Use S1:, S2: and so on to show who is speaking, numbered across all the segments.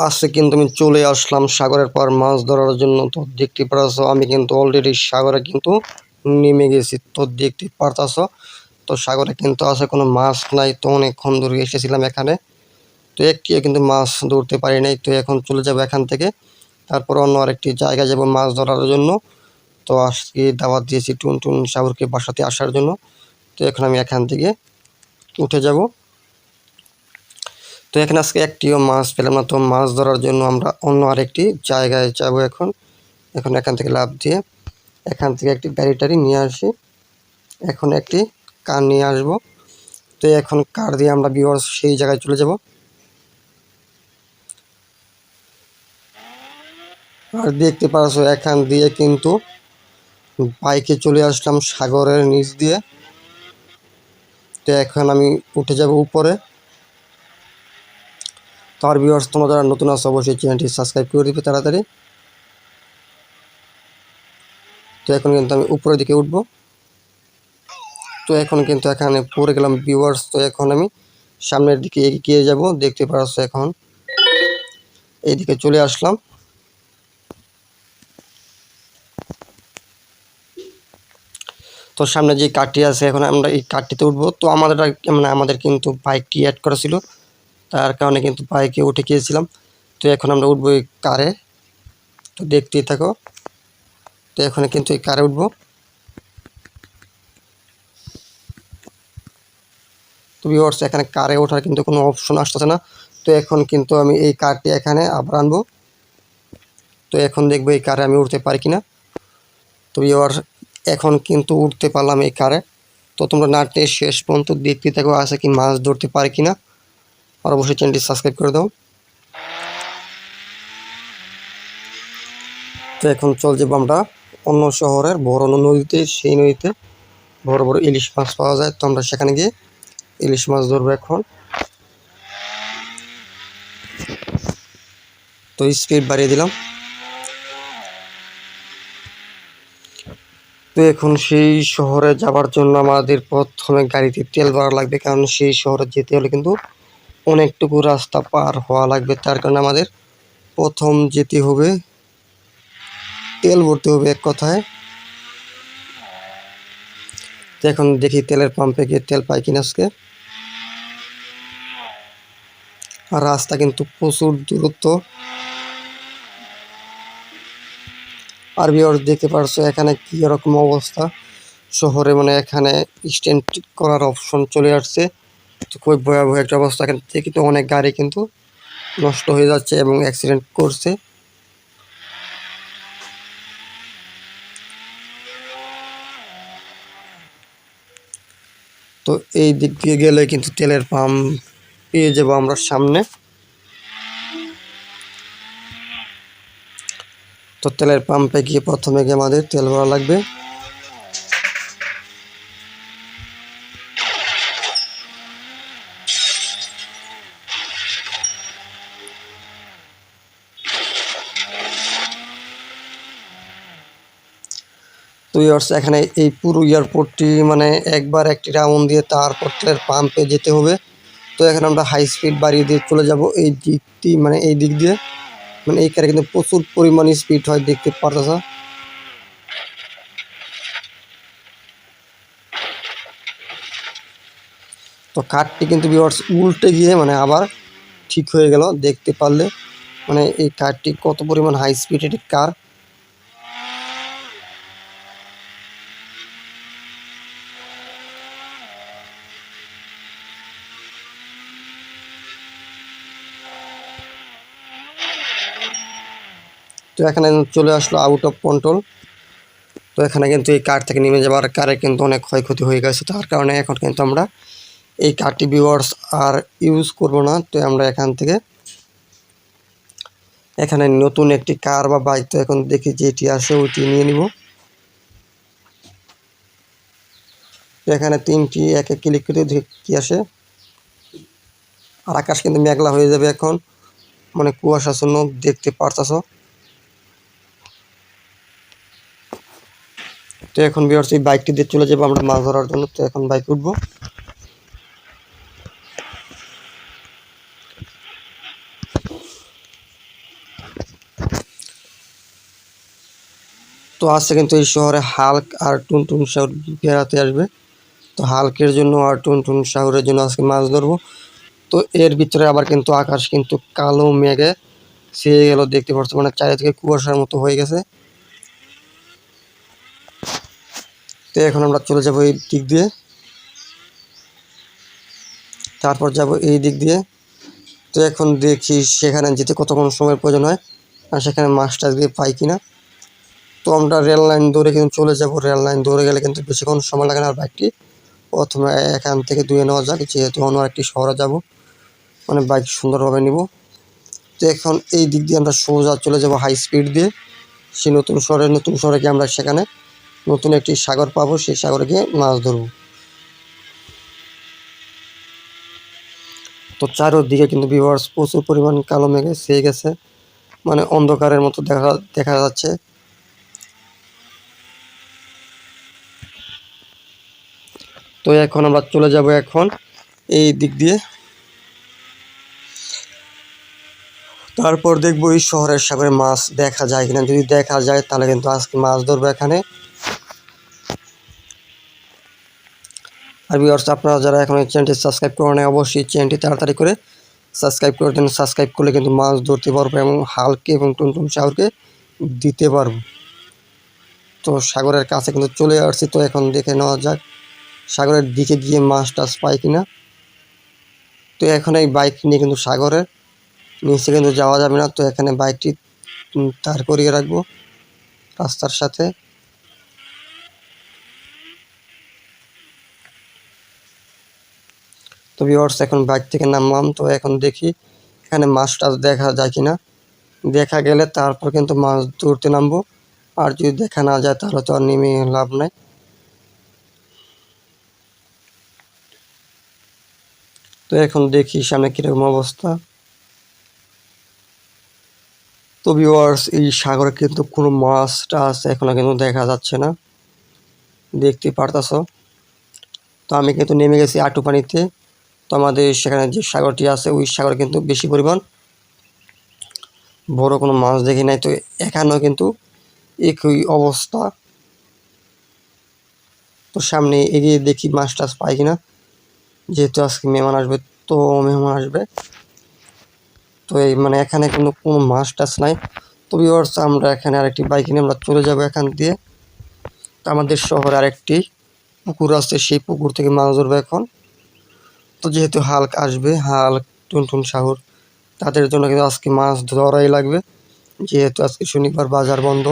S1: আজকে কিন্তু আমি চলে আসলাম সাগরের পার মাছ ধরার জন্য। তো দেখতে পারছো আমি কিন্তু অলরেডি সাগরে কিন্তু নেমে গেছি। তো দেখতে পারতাছো তো সাগরে কিন্তু আছে কোনো মাছ নাই। তো অনেকক্ষণ ধরে এসেছিলাম এখানে, তো একটিও কিন্তু মাছ ধরতে পারি নাই। তো এখন চলে যাব এখান থেকে, তারপর অন্য আরেকটি জায়গায় যাব মাছ ধরার জন্য। তো আজকে দাওয়াত দিয়েছি টুনটুন সাগরকে বাসাতে আসার জন্য। তো এখন আমি এখান থেকে উঠে যাব। তো এখানে আজকে একটিও মাছ পেলাম না। তো মাছ ধরার জন্য আমরা অন্য আরেকটি জায়গায় যাব এখন। এখান থেকে লাফ দিয়ে এখান থেকে একটি গাড়ি নিয়ে আসি। এখন একটি কার নিয়ে আসব। তো এখন কার দিয়ে আমরা ভিউয়ার্স সেই জায়গায় চলে যাব। আর দেখতে পাচ্ছ এখান দিয়ে কিন্তু বাইকে চলে আসলাম সাগরের নিচ দিয়ে। তো এখন আমি উঠে যাব উপরে। তো আর ভিউয়ার্স তোমরা যারা নতুন আছো অবশ্যই চ্যানেলটি সাবস্ক্রাইব করে দিবে তাড়াতাড়ি। তো এখন কিন্তু আমি উপরের দিকে উঠবো। তো এখন কিন্তু এখানে পড়ে গেলাম ভিউয়ার্স। তো এখন আমি সামনের দিকে এগিয়ে যাব। দেখতে পাচ্ছ এখন এইদিকে চলে আসলাম। তো সামনে যে কারটি আছে এখন আমরা এই কারটিতে উঠবো। তো আমাদের কিন্তু বাইকটি অ্যাড করা ছিল, তার কারণে কিন্তু বাইকে উঠে গিয়েছিলাম। তো এখন আমরা উঠবো এই কারে। তো দেখতেই থাকো। তো এখন কিন্তু এই কারে উঠবো। তো ভিউয়ার্স এখানে কারে ওঠার কিন্তু কোনো অপশন আসতেছে না। তো এখন কিন্তু আমি এই কারটি এখানে আবার আনবো। তো এখন দেখবো এই কারে আমি উঠতে পারি কিনা। তো ভিউয়ার্স এখন কিন্তু উঠতে পারলাম এই কারে। তো তোমরা নাটে শেষ পর্যন্ত দেখতে থাকো আছে কি মাছ ধরতে পারে কিনা। আর অবশ্যই চ্যানেলটি সাবস্ক্রাইব করে দাও। তো এখন চল যাবো আমরা অন্য শহরের বড় নদীতে। সেই নদীতে বড় বড় ইলিশ মাছ পাওয়া যায়। তো আমরা সেখানে গিয়ে ইলিশ মাছ ধরবো এখন। তো স্পিড বাড়িয়ে দিলাম। তো এখন সেই শহরে যাবার জন্য আমাদের প্রথমে গাড়িতে তেল ভরা লাগবে, কারণ সেই শহরে যেতে হলে কিন্তু অনেকটুকু রাস্তা পার হওয়া লাগবে। তার কারণে আমাদের প্রথম যেতে হবে, তেল ভরতে হবে এক কথায়। তো এখন দেখি তেলের পাম্পে গিয়ে তেল পাই কিনা আজকে। আর রাস্তা কিন্তু প্রচুর দূরত্ব। আর ভিউয়ার্স দেখতে পারছো এখানে কি রকম অবস্থা শহরে, মানে এখানে স্ট্যান্ড করার অপশন চলে আসছে। তো খুব ভয়াবহ একটা অবস্থা। এখান থেকে কিন্তু অনেক গাড়ি কিন্তু নষ্ট হয়ে যাচ্ছে এবং অ্যাক্সিডেন্ট করছে। তো এই দিক দিয়ে গেলে কিন্তু তেলের পাম্প পেয়ে যাবো আমরা সামনে। তো তেলের পাম্পে গিয়ে প্রথমে গিয়ে আমাদের তেল ভরা লাগবে। তো এখানে এই পুরো এয়ারপোর্টটি মানে একবার একটি রাউন্ড দিয়ে তারপর তেলের পাম্পে যেতে হবে। তো এখানে আমরা হাই স্পিড বাড়িয়ে দিয়ে চলে যাব এই দিকটি, মানে এই দিক দিয়ে। মানে এইখানে কিন্তু প্রচুর পরিমাণে স্পিড হয়, দেখতে পারতেছ। তো কারটি কিন্তু ভিউয়ার্স উল্টে গিয়ে মানে আবার ঠিক হয়ে গেল, দেখতে পারলে। মানে এই কারটি কত পরিমাণ হাই স্পিড একটি কার। তো এখানে চলে আসলো আউট অফ কন্ট্রোল। তো এখানে কিন্তু এই কার থেকে নেমে যাবার কারে কিন্তু অনেক ক্ষয়ক্ষতি হয়ে গেছে। তার কারণে এখন কিন্তু আমরা এই কারটি ভিউয়ার্স আর ইউজ করব না। তো আমরা এখান থেকে এখানে নতুন একটি কার বা বাইক, তো এখন দেখি যেটি আসে ওইটি নিয়ে নিব। এখানে তিনটি একে ক্লিক করে দেখি কি আসে। আর আকাশ কিন্তু মেঘলা হয়ে যাবে এখন, মানে কুয়াশাচ্ছন্ন, দেখতে পারতাছ। তো এখন ভিউয়ার্স এই বাইকটি দিয়ে চলে যাবো আমরা মাছ ধরার জন্য। তো এখন বাইক উঠবো। তো আজকে কিন্তু এই শহরে হাল্ক আর টুনটুন সাগর বেড়াতে আসবে। তো হাল্কের জন্য আর টুনটুন সাগরের জন্য আজকে মাছ ধরবো। তো এর ভিতরে আবার কিন্তু আকাশ কিন্তু কালো মেঘে ছেয়ে গেল, দেখতে পাচ্ছ, মানে চারিদিকে কুয়াশার মতো হয়ে গেছে। তো এখন আমরা চলে যাব এই দিক দিয়ে, তারপর যাব এই দিক দিয়ে। তো এখন দেখি সেখানে যেতে কতক্ষণ সময়ের প্রয়োজন হয় আর সেখানে মাছটা দিয়ে পাই কিনা। তো আমরা রেল লাইন ধরে কিন্তু চলে যাব। রেল লাইন ধরে গেলে কিন্তু বেশিক্ষণ সময় লাগে না। আর বাইকটি প্রথমে এখান থেকে ধুয়ে নেওয়া যাক, যেহেতু অন্য একটি শহরে যাব, মানে বাইক সুন্দরভাবে নিব। তো এখন এই দিক দিয়ে আমরা সোজা চলে যাব হাই স্পিড দিয়ে সেই নতুন শহরে গিয়ে আমরা সেখানে নতুন একটি সাগর পাবো, সেই সাগরে গিয়ে মাছ ধরবো। তো চারোদিকে কিন্তু ভিউয়ার্স প্রচুর পরিমাণ কালো মেঘে ছেয়ে গেছে, মানে অন্ধকারের মতো দেখা যাচ্ছে। তো এখন আমরা চলে যাব এখন এই দিক দিয়ে, তারপর দেখবো এই শহরের সাগরে মাছ দেখা যায় কিনা। যদি দেখা যায় তাহলে কিন্তু আজকে মাছ ধরবো এখানে। আর ভিউয়ার্স, আপনারা যারা এখন এই চ্যানেলটি সাবস্ক্রাইব করে নেয়, অবশ্যই চ্যানেলটি তাড়াতাড়ি করে সাবস্ক্রাইব করে দেন। সাবস্ক্রাইব করলে কিন্তু মাছ ধরতে পারবো এবং হালকে এবং টুনটুন সাগরকে দিতে পারবো। তো সাগরের কাছে কিন্তু চলে আসছি। তো এখন দেখে নেওয়া যাক সাগরের দিকে গিয়ে মাছ টাছ পাই কিনা। তো এখন এই বাইক নিয়ে কিন্তু সাগরের নিচে কিন্তু যাওয়া যাবে না। তো এখানে বাইকটি দাঁড় করিয়ে রাখবো রাস্তার সাথে। তো ভিউয়ার্স, এখন বাইক থেকে নামলাম। তো এখন দেখি এখানে মাছ টাছ দেখা যায় কিনা। দেখা গেলে তারপর কিন্তু মাছ ধরতে নামবো, আর যদি দেখা না যায় তাহলে তো আর নেমে লাভ নাই। তো এখন দেখি সামনে কিরকম অবস্থা। তো ভিউয়ার্স, এই সাগরে কিন্তু কোনো মাছ টাছ এখনো কিন্তু দেখা যাচ্ছে না, দেখতে পারতাছো। তো আমি কিন্তু নেমে গেছি আটু পানিতে। তো আমাদের সেখানে যে সাগরটি আছে ওই সাগরে কিন্তু বেশি পরিমাণ বড় কোনো মাছ দেখি নাই। তো এখানেও কিন্তু একই অবস্থা। তো সামনে এগিয়ে দেখি মাছ টাছ পাই কিনা, যেহেতু আজকে মেহমান আসবে। তো মেহমান আসবে তো এই মানে এখানে কিন্তু কোনো মাছ টাছ নাই। তো ভিউয়ার্স, আমরা এখানে আরেকটি বাইক নিয়ে আমরা চলে যাব এখান দিয়ে। তো আমাদের শহরে আরেকটি পুকুর আছে, সেই পুকুর থেকে মাছ ধরবো এখন। তো যেহেতু হাল্ক আসবে, হাল্ক টুনটুন সাগর, তাদের জন্য কিন্তু আজকে মাছ ধরাই লাগবে, যেহেতু আজকে শনিবার বাজার বন্ধ।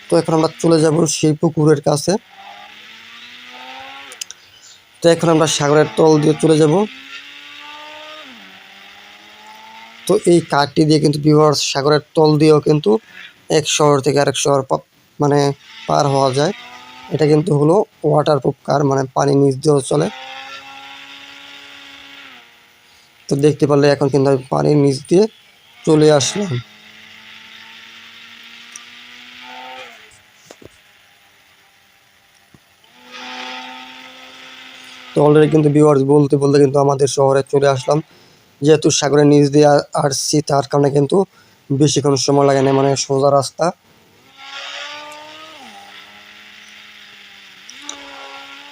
S1: তো এখন আমরা চলে যাব সেই পুকুরের কাছে। তো এখন আমরা সাগরের তল দিয়ে চলে যাব। তো এই কাঠটি দিয়ে কিন্তু ভিউয়ার্স সাগরের তল দিয়েও কিন্তু এক শহর থেকে আরেক শহর মানে পার হওয়া যায়। এটা কিন্তু হলো ওয়াটারপ্রুফ কার, মানে পানি নিচ দিয়েও চলে। তো দেখতে পারলে এখন কিন্তু আমি পানির নিচ দিয়ে চলে আসলাম। তো অলরেডি কিন্তু ভিউয়ার্স বলতে বলতে কিন্তু আমাদের শহরে চলে আসলাম। যেহেতু সাগরের নিচ দিয়ে আসছি তার কারণে কিন্তু বেশিক্ষণ সময় লাগে না, মানে সোজা রাস্তা।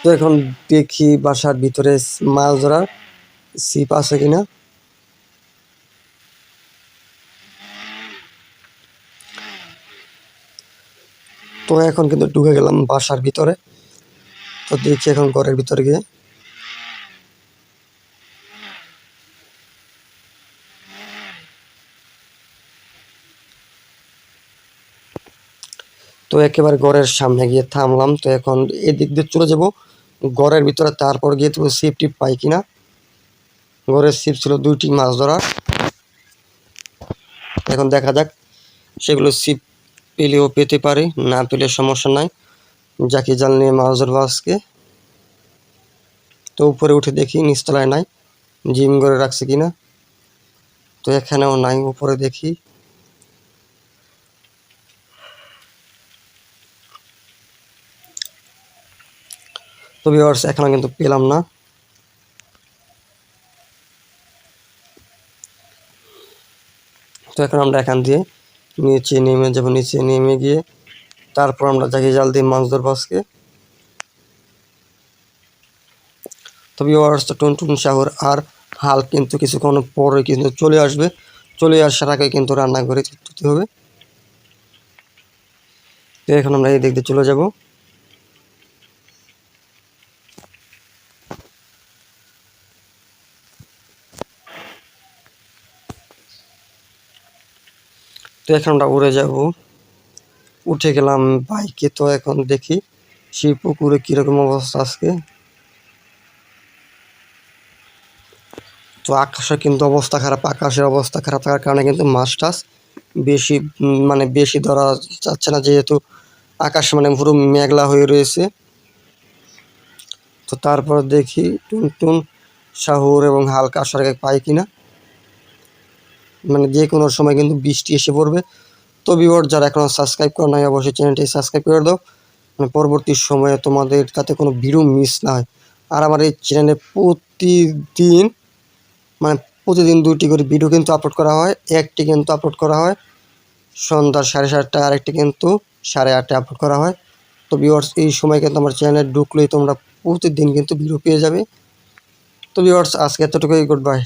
S1: তো এখন দেখি বাসার ভিতরে মাছ ধরার ছিপ আছে কিনা। তো এখন কিন্তু ঢুকে গেলাম বাসার ভিতরে। তো দেখি এখন ঘরের ভিতরে গিয়ে। তো একেবারে ঘরের সামনে গিয়ে থামলাম। তো এখন এদিক দিয়ে চলে যাব ঘরের ভিতরে, তারপর গিয়ে তো ছিপ টিপ পাই কিনা। ঘরের ছিপ ছিল দুইটি মাছ ধরার, এখন দেখা যাক সেগুলো ছিপ পেলেও পেতে পারি, না পেলে সমস্যা নাই, জাকি জাল নিয়ে মাছ ধরবো আজকে। তো উপরে উঠে দেখি নিচতলায় নাই, জিম করে রাখছে কিনা। তো এখানেও নাই, উপরে দেখি। তো ভিউয়ার্স, এখনো কিন্তু পেলাম না। তো এখন আমরা এখান দিয়ে নিচে নেমে যাব। নিচে নেমে গিয়ে তারপর আমরা জাগিয়ে জাল দিয়ে মাছ ধরবো আজকে। তো ভিউয়ার্স, টুনটুন সাগর আর হাল কিন্তু কিছুক্ষণ পরে কিন্তু চলে আসবে। চলে আসার আগে কিন্তু রান্না করে দিতে হবে। তো এখন আমরা এই দিক দিয়ে চলে যাব। তো এখন আমরা উড়ে যাব। উঠে গেলাম বাইকে। তো এখন দেখি সেই পুকুরে কীরকম অবস্থা আজকে। তো আকাশের কিন্তু অবস্থা খারাপ। আকাশের অবস্থা খারাপ থাকার কারণে কিন্তু মাছ টাছ বেশি মানে বেশি ধরা যাচ্ছে না, যেহেতু আকাশ মানে পুরো মেঘলা হয়ে রয়েছে। তো তারপর দেখি টুনটুন সাগর এবং হালকা আসার আগে পাই কিনা, মানে যে কোনো সময় কিন্তু বৃষ্টি এসে পড়বে। তো ভিউয়ার, যারা এখনও সাবস্ক্রাইব করে নাই অবশ্যই চ্যানেলটি সাবস্ক্রাইব করে দাও, মানে পরবর্তী সময়ে তোমাদের যাতে কোনো ভিডিও মিস না হয়। আর আমার এই চ্যানেলে প্রতিদিন মানে প্রতিদিন 2টি করে ভিডিও কিন্তু আপলোড করা হয়। একটি কিন্তু আপলোড করা হয় সন্ধ্যা 7:30টায়, আরেকটি কিন্তু 8:30টায় আপলোড করা হয়। তো ভিউয়ার্স, এই সময় কিন্তু আমার চ্যানেলে ঢুকলেই তোমরা প্রতিদিন কিন্তু ভিডিও পেয়ে যাবে। তো ভিউয়ার্স, আজকে এতটুকুই, গুড বাই।